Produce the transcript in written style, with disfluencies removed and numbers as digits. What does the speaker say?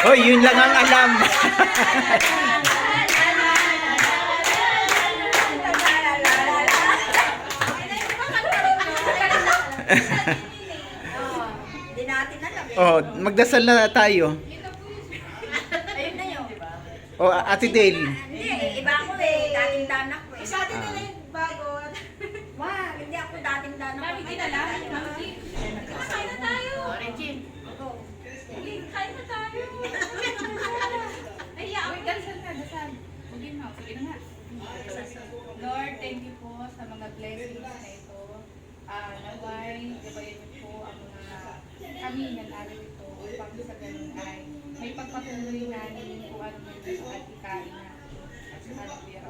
Hoy, yun lang ang alam. Hindi natin alam. Oh, magdasal na tayo. Ayun na yun. Oh, Ate Dale. Hindi, iba ako eh. Dating danak ko eh. Sa atin nila yung bago. Wah, hindi ako dating danak ko. Mami, di na lang. Mami, kain na tayo. Regine. Kain na tayo. Ay, wait, dasal na, dasal. Huwag yun, Mau. Sige na nga. Lord, thank you po sa mga blessings na ito. Naway, gabayan niyo po ang mga kami ng araw ito upang sa ganun ay may pagpatuloy namin kung ano man ang atikain na at sa kanila.